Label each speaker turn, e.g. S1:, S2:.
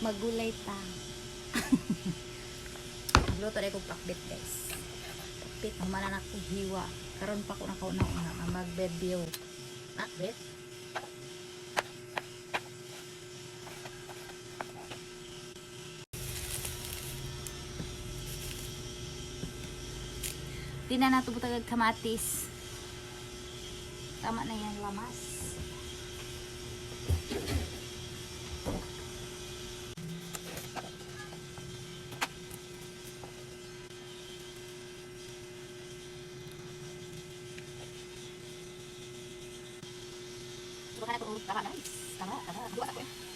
S1: Magulay ta. Luto na kong pakbit guys. Pakbit, humanan ako hiwa. Karon pa ko nakauna-una na mag-bedview. Pakbit? Di na nato butagag kamatis. Tama na yan, lamas. Tama na ito. Tama, nice. Tama. Buwan ako eh.